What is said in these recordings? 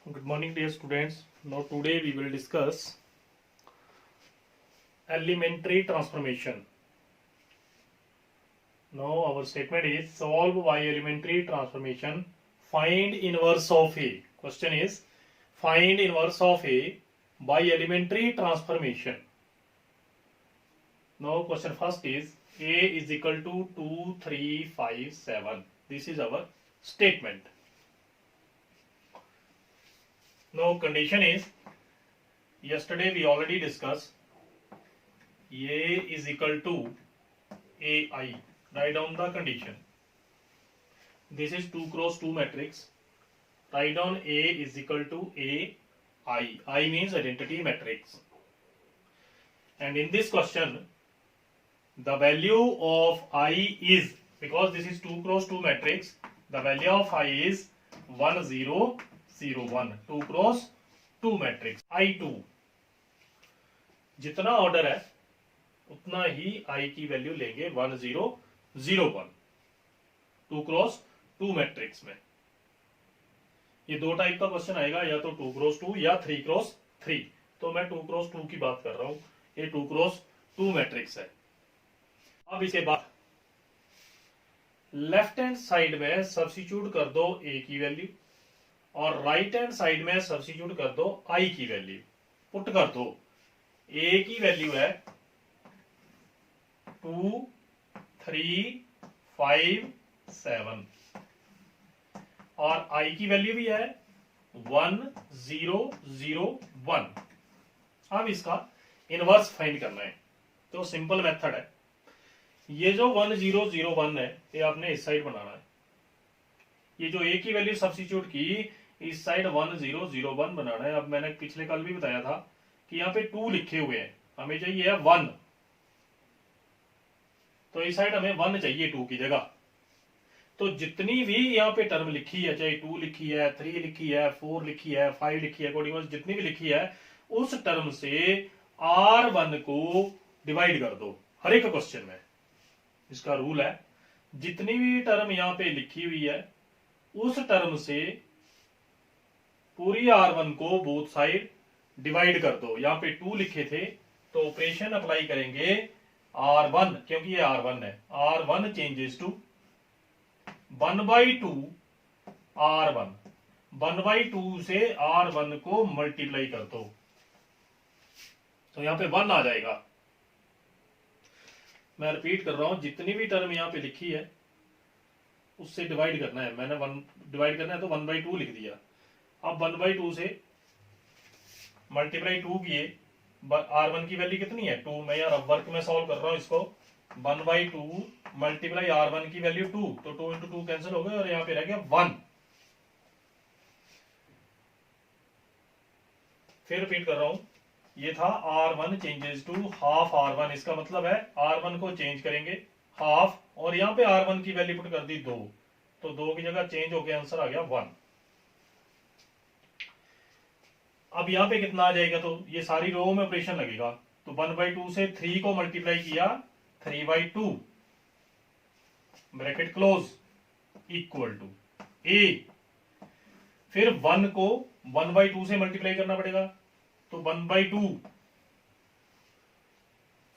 Good morning, dear students. Now, today we will discuss elementary transformation. Now, our statement is solve by elementary transformation. Find inverse of A. Question is find inverse of A by elementary transformation. Now, question first is A is equal to 2, 3, 5, 7. This is our statement. Now, condition is yesterday we already discussed A is equal to AI. Write down the condition. This is 2 cross 2 matrix. Write down A is equal to AI. I means identity matrix. And in this question, the value of I is, because this is 2 cross 2 matrix, the value of I is 1 0 0 1. 2 cross 2 matrix I2 जितना order है उतना ही I की value लेंगे 1 0 0 1 2 cross 2 matrix में। ये दो type का question आएगा, या तो 2 क्रॉस 2 या 3 क्रॉस 3। तो मैं 2 क्रॉस 2 की बात कर रहा हूं। ये 2 क्रॉस 2 मैट्रिक्स है। अब इसके बाद लेफ्ट हैंड साइड में सब्स्टिट्यूट कर दो A की वैल्यू और राइट हैंड साइड में सब्स्टिट्यूट कर दो I की वैल्यू। पुट कर दो A की वैल्यू है 2 3 5 7 और I की वैल्यू भी है 1 0 0 1। अब इसका इनवर्स फाइंड करना है, तो सिंपल मेथड है। ये जो 1 0 0 1 है ये आपने इस साइड बनाना है। ये जो A की वैल्यू सब्स्टिट्यूट की इस साइड 1 0 0 1 बनाना है। अब मैंने पिछले कल भी बताया था कि यहाँ पे 2 लिखे हुए हैं, हमें चाहिए है 1, तो इस साइड हमें 1 चाहिए 2 की जगह। तो जितनी भी यहाँ पे टर्म लिखी है, चाहे 2 लिखी है, 3 लिखी है, 4 लिखी है, 5 लिखी है, अकॉर्डिंग जितनी भी लिखी है उस टर्म से R1 को डिवाइड कर दो हर एक क्वेश्चन में। इसका रूल है जितनी भी टर्म यहाँ पे लिखी हुई है उस टर्म से पूरी R1 को बोथ साइड डिवाइड कर दो। यहाँ पे 2 लिखे थे तो ऑपरेशन अप्लाई करेंगे R1, क्योंकि ये R1 है। R1 changes to 1/2 R1। 1/2 से R1 को मल्टीप्लाई कर दो तो यहाँ पे 1 आ जाएगा। मैं रिपीट कर रहा हूं, जितनी भी टर्म यहाँ पे लिखी है उससे डिवाइड करना है। मैंने 1 डिवाइड करना है तो 1/2 लिख दिया। अब 1/2 से मल्टीप्लाई 2 किए, R1 की वैल्यू कितनी है 2। मैं यार अब वर्क में सॉल्व कर रहा हूं इसको। 1/2 मल्टीप्लाई R1 की वैल्यू 2, तो 2 इंटू 2 कैंसिल हो गए और यहाँ पे रह गया 1। फिर रिपीट कर रहा हूं, ये था R1 changes to half R1। इसका मतलब है R1 को चेंज करेंगे हाफ और यहाँ पे R1 की वैल्यू पुट कर दी 2, तो 2 की जगह चेंज होकर आंसर आ गया 1। अब यहाँ पे कितना आ जाएगा, तो ये सारी रो में ऑपरेशन लगेगा। तो 1/2 से 3 को मल्टीप्लाई किया 3/2 bracket close equal to A। फिर 1 को 1/2 से मल्टीप्लाई करना पड़ेगा तो 1/2,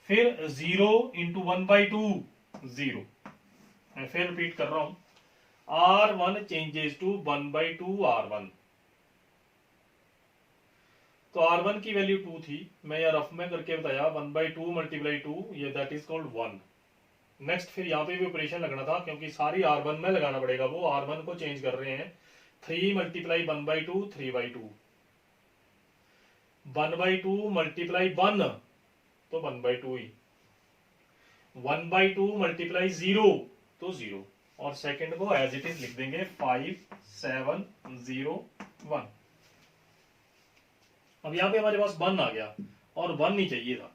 फिर 0 इंटू 1/2 0। मैं फिर रिपीट कर रहा हूं, R1 चेंजेस टू 1/2 R1। तो R1 की वैल्यू 2 थी, मैं यार रफ में करके बताया 1/2 मल्टीप्लाई 2, ये दैट इज कॉल्ड 1। नेक्स्ट फिर यहाँ पे भी ऑपरेशन लगना था क्योंकि सारी R1 में लगाना पड़ेगा, वो R1 को चेंज कर रहे हैं। 3 मल्टीप्लाई 1/2 3/2, 1/2 मल्टीप्लाई 1 तो 1/2 ही, 1/2 मल्टीप्लाई 0 तो 0 और सेकंड को एज इट इज लिख देंगे 5 7 0 1। अब यहां पे हमारे पास 1 आ गया और 1 नहीं चाहिए था।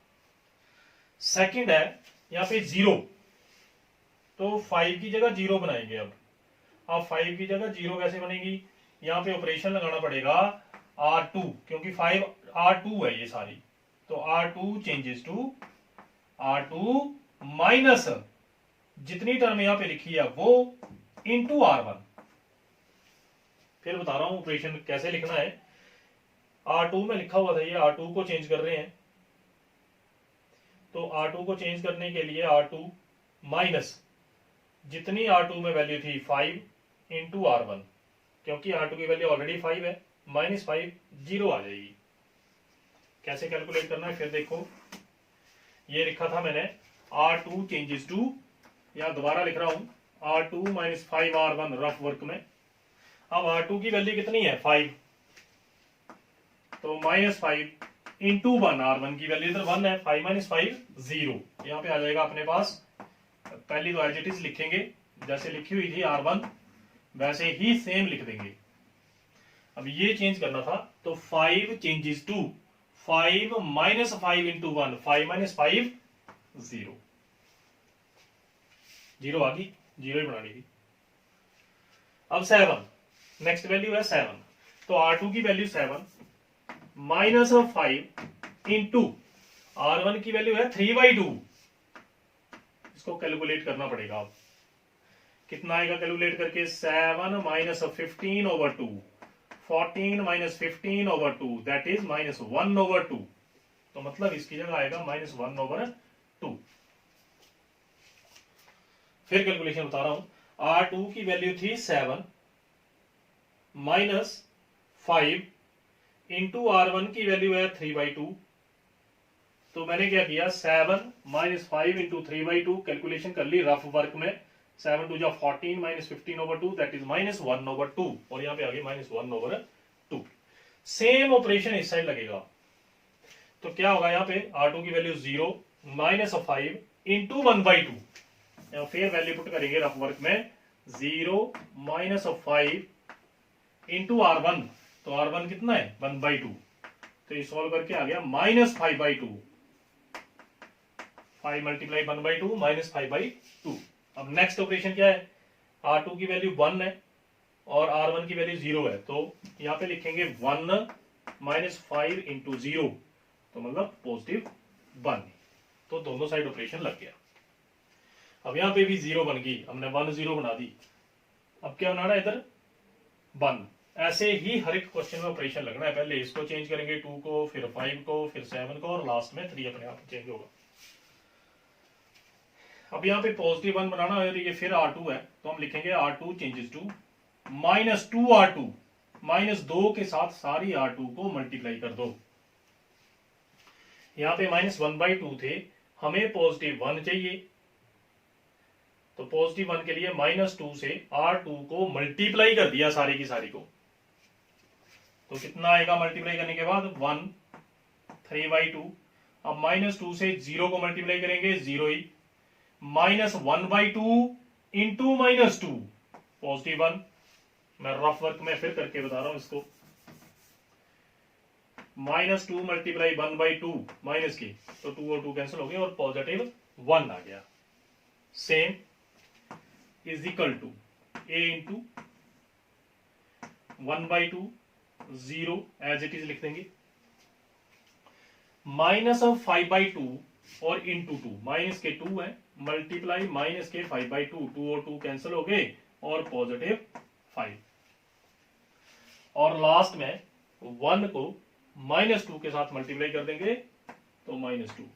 सेकंड है यहां पे 0, तो 5 की जगह 0 बनाएंगे। अब 5 की जगह 0 कैसे बनेगी, यहां पे ऑपरेशन लगाना पड़ेगा R2, क्योंकि 5 R2 है ये सारी। तो R2 changes to R2 minus जितनी टर्म यहां पे लिखी है वो इंटू R1। फिर बता रहा हूं ऑपरेशन कैसे लिखना है। R2 में लिखा हुआ था, ये R2 को चेंज कर रहे हैं, तो R2 को चेंज करने के लिए R2 माइनस जितनी R2 में वैल्यू थी 5 इंटू R1, क्योंकि R2 की वैल्यू ऑलरेडी 5 है, -5 0 आ जाएगी। कैसे कैलकुलेट करना है फिर देखो, ये लिखा था मैंने R2 चेंजेस टू, या दोबारा लिख रहा हूं R2 minus 5R1 rough work में। अब R2 की वैल्यू कितनी है 5, तो -5 इंटू 1, R1 की वैल्यू इधर 1 है, 5 माइनस 5 0, यहाँ पे आ जाएगा अपने पास। पहली तो एज इट इज लिखेंगे, जैसे लिखी हुई थी R1 वैसे ही सेम लिख देंगे। अब ये चेंज करना था, तो 5 changes to 5 minus 5 into 1, 5 minus 5 0, 0 आ गई, 0 ही बनानी थी। अब 7, नेक्स्ट वैल्यू है 7, तो R2 की वैल्यू 7 माइनस 5 इंटू R1 की वैल्यू है 3/2, इसको कैलकुलेट करना पड़ेगा। अब कितना आएगा कैलकुलेट करके, 7 माइनस 15/2, 14 माइनस 15/2 दैट इज -1/2, तो मतलब इसकी जगह आएगा -1/2। फिर कैलकुलेशन बता रहा हूं, R2 की वैल्यू थी 7 माइनस 5 इंटू R1 की वैल्यू है 3/2, तो मैंने क्या किया, 7 माइनस 5 इंटू 3/2 कैलकुलेशन कर ली रफ वर्क में, 7 2 14 माइनस 15/2 दैट इज -1/2, और यहाँ पे आ गई -1/2। सेम ऑपरेशन इस साइड लगेगा, तो क्या होगा यहाँ पे R2 की वैल्यू 0 माइनस 5 इंटू 1/2, फिर वैल्यू पुट करेंगे रफ वर्क में, 0 माइनस 5 इंटू R1, तो R1 कितना है 1/2, तो ये सॉल्व करके आ गया -5/2, 5 मल्टीप्लाई 1/2 -5/2। अब नेक्स्ट ऑपरेशन क्या है, R2 की वैल्यू 1 है और R1 की वैल्यू 0 है, तो यहाँ पे लिखेंगे 1 माइनस 5 इंटू 0, तो मतलब +1, तो दोनों साइड ऑपरेशन लग गया। अब यहाँ पे भी 0 बन गई, हमने 1 0 बना दी, अब क्या बनाना है इधर 1। ऐसे ही हर एक क्वेश्चन में ऑपरेशन लगना है, पहले इसको चेंज करेंगे 2 को, फिर 5 को, फिर 7 को, और लास्ट में 3 अपने आप चेंज होगा। अब यहाँ पे +1 बनाना है, ये फिर R2 है, तो हम लिखेंगे R2 चेंजेस टू -2R2, -2 के साथ सारी R2 को मल्टीप्लाई कर दो। यहाँ पे -1/2 थे, हमें +1 चाहिए, तो +1 के लिए -2 से R2 को मल्टीप्लाई कर दिया सारी की सारी को, तो कितना आएगा मल्टीप्लाई करने के बाद 1 3/2। अब -2 से 0 को मल्टीप्लाई करेंगे 0 ही, -1/2 इंटू -2 +1। मैं रफ वर्क में फिर करके बता रहा हूं इसको, -2 मल्टीप्लाई 1/2 माइनस की, तो 2 और 2 कैंसिल हो गए और +1 आ गया। Same is equal to a into 1/2 0 as it is लिख देंगे, -5/2 और इंटू 2, माइनस के 2 है, मल्टीप्लाई माइनस के 5/2, 2 और 2 कैंसिल हो गए और +5, और लास्ट में 1 को -2 के साथ मल्टीप्लाई कर देंगे, तो -2,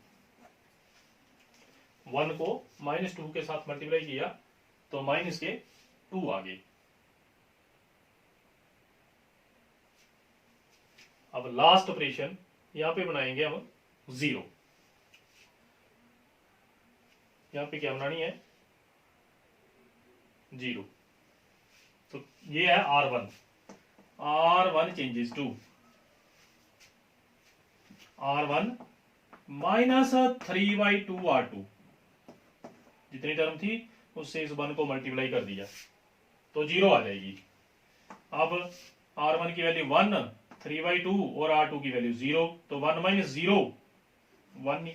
1 को -2 के साथ मल्टीप्लाई किया तो -2 आ गए। अब लास्ट ऑपरेशन यहां पे बनाएंगे हम 0, यहां पे क्या बनानी है 0, तो ये है R1 changes to R1 -3/2 R2, जितनी टर्म थी उससे इस 1 को मल्टीप्लाई कर दिया तो 0 आ जाएगी। अब R1 की वैल्यू 1, 3/2 और R2 की वैल्यू 0, तो 1 - 0 1 ही।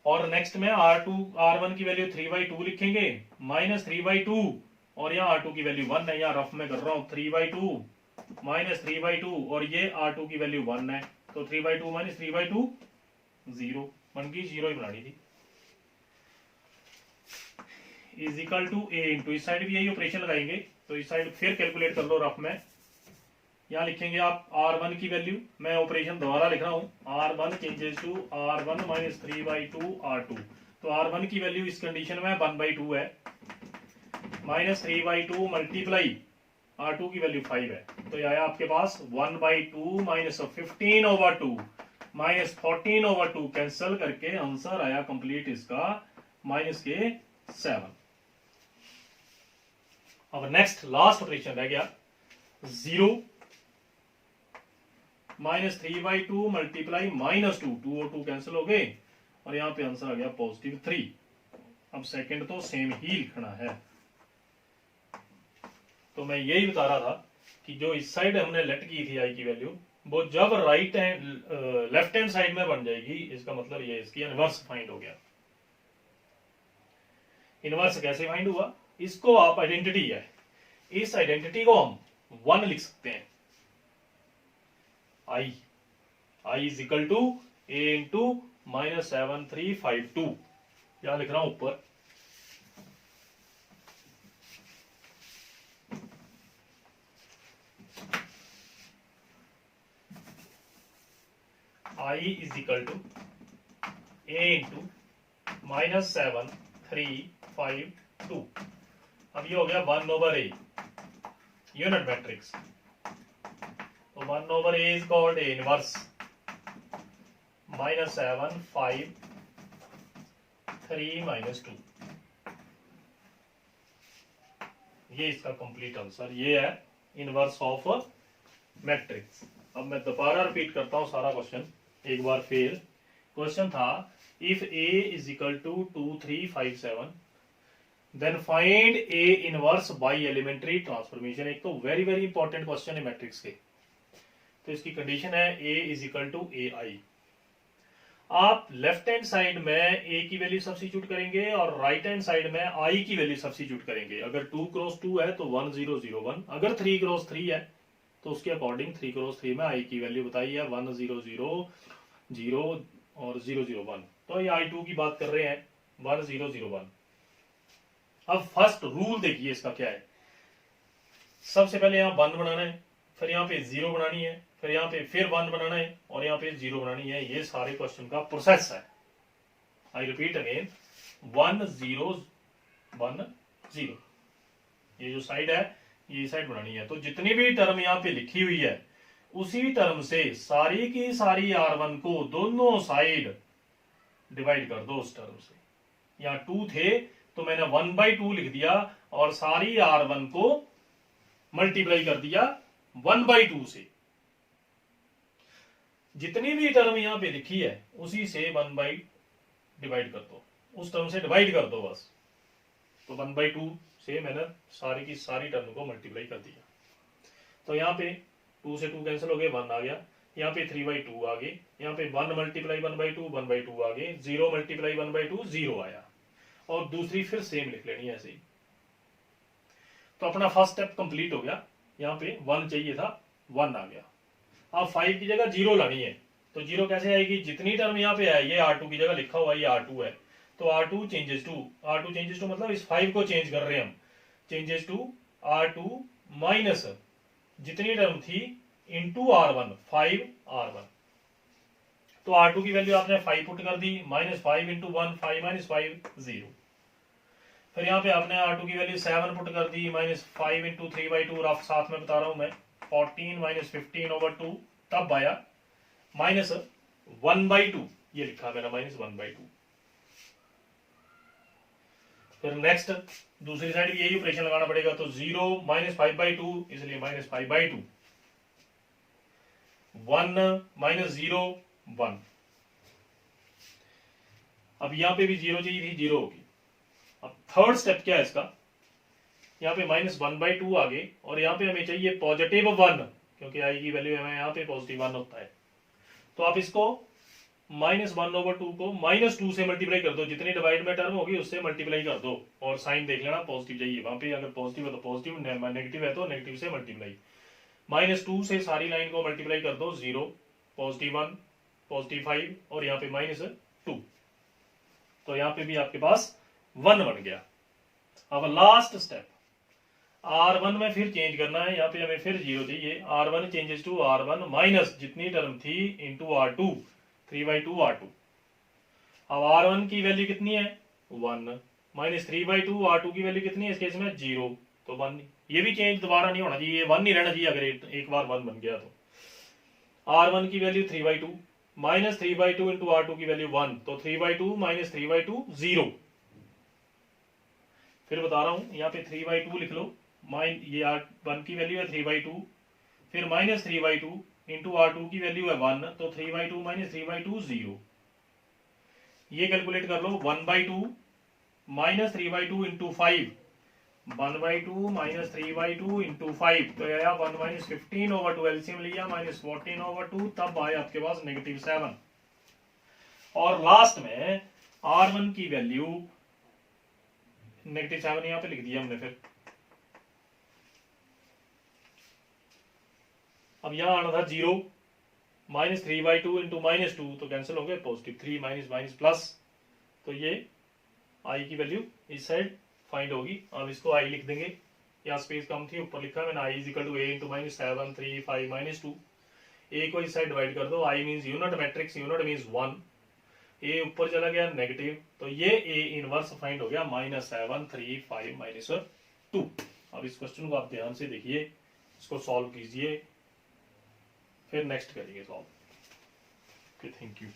और नेक्स्ट में R1 की वैल्यू 3/2 लिखेंगे, -3/2, और यहाँ R2 की वैल्यू 1 है, यहाँ रफ में कर रहा हूं 3/2 -3/2, और ये R2 की वैल्यू 1 है, तो 3/2 - 3/2 0 बन गई, 0 ही बनानी थी। Is equal to a into, इस साइड भी यही ऑपरेशन लगाएंगे, तो इस साइड फिर कैलकुलेट कर लो रफ में, यहाँ लिखेंगे आप R1 की वैल्यू, मैं ऑपरेशन दोबारा लिख रहा हूँ, R1 changes to R1 minus 3/2 R2। तो R1 की वैल्यू इस कंडीशन में 1/2 है, माइनस 3/2 मल्टीप्लाई R2 की वैल्यू 5 है, तो यह आया आपके पास 1/2 माइनस 15/2 माइनस 14/2, कैंसल करके आंसर आया कंप्लीट इसका माइनस के 7। अब नेक्स्ट लास्ट ऑपरेशन रह गया 0 माइनस 3/2 मल्टीप्लाई माइनस 2, 2 और 2 कैंसिल हो गए और यहाँ पे आंसर आ गया पॉजिटिव 3। अब सेकंड तो सेम ही लिखना है। तो मैं यही बता रहा था कि जो इस साइड हमने लेट की थी आई की वैल्यू, वो जब right hand left hand side में बन जाएगी, इसका मतलब ये इसकी इनवर्स फाइंड हो गया। इनवर्स कैसे फाइंड हुआ, इसको आप आइडेंटिटी है, इस आइडेंटिटी को हम 1 लिख सकते हैं, I is equal to A into minus 7352, यहां लिख रहा हूं ऊपर। I is equal to A into minus 7352। अब ये हो गया 1/A यूनिट मैट्रिक्स, तो 1/A is called A inverse minus 7 5 3 minus 2। ये इसका कंप्लीट आंसर, ये है इनवर्स ऑफ मैट्रिक्स। अब मैं दोबारा रिपीट करता हूं सारा क्वेश्चन एक बार फिर। क्वेश्चन था if A is equal to 2 3 5 7 then find A inverse by elementary transformation. एक तो वेरी वेरी इंपॉर्टेंट क्वेश्चन है मैट्रिक्स के। तो इसकी कंडीशन है A is equal to AI। आप लेफ्ट हैंड साइड में A की वैल्यू सब्स्टिट्यूट करेंगे और राइट हैंड साइड में I की वैल्यू सब्स्टिट्यूट करेंगे। अगर 2 क्रॉस 2 है तो 1 0 0 1, अगर 3 क्रॉस 3 है तो उसके अकॉर्डिंग 3 क्रॉस 3 में I की वैल्यू बताई है 1 0 0 0 और 0 0 1। तो ये I2 की बात कर रहे हैं 1 0 0 1। अब फर्स्ट रूल देखिए इसका क्या है। सबसे पहले यहाँ 1 बनाना है, फिर यहाँ पे 0 बनानी है, फिर यहाँ पे फिर 1 बनाना है और यहाँ पे 0 बनानी है। ये सारे क्वेश्चन का प्रोसेस है। आई रिपीट अगेन 1 0 1 0, ये जो साइड है ये साइड बनानी है। तो जितनी भी टर्म यहाँ पे लिखी हुई है उसी टर्म से सारी की सारी R1 को दोनों साइड डिवाइड कर दो उस टर्म से। यहाँ 2 थे तो मैंने 1/2 लिख दिया और सारी R1 को मल्टीप्लाई कर दिया 1/2 से। जितनी भी टर्म यहां पे लिखी है उसी से 1 डिवाइड कर दो, उस टर्म से डिवाइड कर दो बस। तो 1/2 से मैंने सारी की सारी टर्म को मल्टीप्लाई कर दिया। तो यहाँ पे 2 से 2 कैंसिल हो गए, 1 आ गया। यहाँ पे 3/2 आ गए, यहाँ पे 1 मल्टीप्लाई 1/2 1/2 आ गए, 0 मल्टीप्लाई 1/2 0 आया। और दूसरी फिर सेम लिख लेनी है ऐसे ही। तो अपना फर्स्ट स्टेप कंप्लीट हो गया। यहाँ पे 1 चाहिए था, 1 आ गया। अब 5 की जगह 0 लानी है, तो 0 कैसे आएगी, जितनी टर्म यहाँ पे है ये R2 की जगह लिखा हुआ है, ये R2 है, तो R2 चेंजेस टू मतलब इस 5 को चेंज कर रहे हैं हम, चेंजेस टू R2 माइनस जितनी टर्म थी इंटू R1 5R1। तो R2 की वैल्यू आपने 5 पुट कर दी, माइनस 5 इंटू 1 5 माइनस 5 0। फिर यहाँ पे आपने R2 की वैल्यू 7 पुट कर दी, माइनस 5 इंटू 3/2, रफ साथ में बता रहा हूं मैं, 14 माइनस 15/2, तब आया माइनस 1/2, ये लिखा मेरा माइनस 1/2। फिर नेक्स्ट दूसरी साइड भी यही ऑपरेशन लगाना पड़ेगा, तो 0 माइनस 5/2 इसलिए माइनस 5/2, 1 माइनस 0 1। अब यहां पे भी 0 चाहिए थी, 0 होगी। अब थर्ड स्टेप क्या है इसका, यहाँ पे माइनस 1/2 आ गए और यहाँ पे हमें चाहिए पॉजिटिव 1, क्योंकि आई की वैल्यू हमें यहाँ पे पॉजिटिव 1 होता है। तो आप इसको माइनस 1/2 को माइनस 2 से मल्टीप्लाई कर दो, जितनी डिवाइड में टर्म होगी उससे मल्टीप्लाई कर दो और साइन देख लेना पॉजिटिव चाहिए वहां पे। अगर पॉजिटिव है तो पॉजिटिव, नेगेटिव है तो नेगेटिव से मल्टीप्लाई। माइनस 2 से सारी लाइन को मल्टीप्लाई कर दो, 0 पॉजिटिव 1 पॉजिटिव 5 और यहाँ पे माइनस 2। तो यहाँ पे भी आपके पास 1 बन गया। अब लास्ट स्टेप, R1 में फिर चेंज करना है, यहाँ पे हमें फिर 0 चाहिए। R1 changes to R1 minus जितनी टर्म थी इंटू R2, 3/2 R2। अब R1 की वैल्यू कितनी है 1 माइनस 3/2 R2 की वैल्यू कितनी है इस केस में 0, तो 1। ये भी चेंज दोबारा नहीं होना चाहिए, 1 नहीं रहना चाहिए अगर एक बार 1 बन गया तो। R1 की वैल्यू 3/2 माइनस 3/2 इंटू R2 की वैल्यू 1, तो 3/2 माइनस 3/2 0। फिर बता रहा हूं यहाँ पे 3/2 लिख लो, ये R1 की वैल्यू है 3/2, फिर माइनस 3/2 इंटू R2 की वैल्यू है 1, तो 3/2 माइनस 3/2 0। ये कैलकुलेट कर लो, 1/2 माइनस 3/2 इंटू 5, 1/2 माइनस 3/2 इंटू 5, तो आया 1 माइनस 15/2, एलसीएम लिया माइनस 14/2, तब आया आपके पास -7। और लास्ट में R1 की वैल्यू -7 यहां पे लिख दिया हमने। फिर अब यहां आना था 0 माइनस 3/2 इंटू -2, तो कैंसिल हो गए, पॉजिटिव 3 माइनस माइनस प्लस, तो ये आई की वैल्यू इस साइड फाइंड होगी। अब इसको आई लिख देंगे, यहाँ स्पेस कम थी, ऊपर लिखा मैंने I is equal to A into -7 3 5 -2। A को इस साइड डिवाइड कर दो, I means unit matrix, unit means 1, A ऊपर चला गया नेगेटिव, तो ये ए इनवर्स फाइंड हो गया -7 3 5 -2। अब इस क्वेश्चन को आप ध्यान से देखिए, इसको सॉल्व कीजिए, फिर नेक्स्ट करिए सॉल्व। Thank you.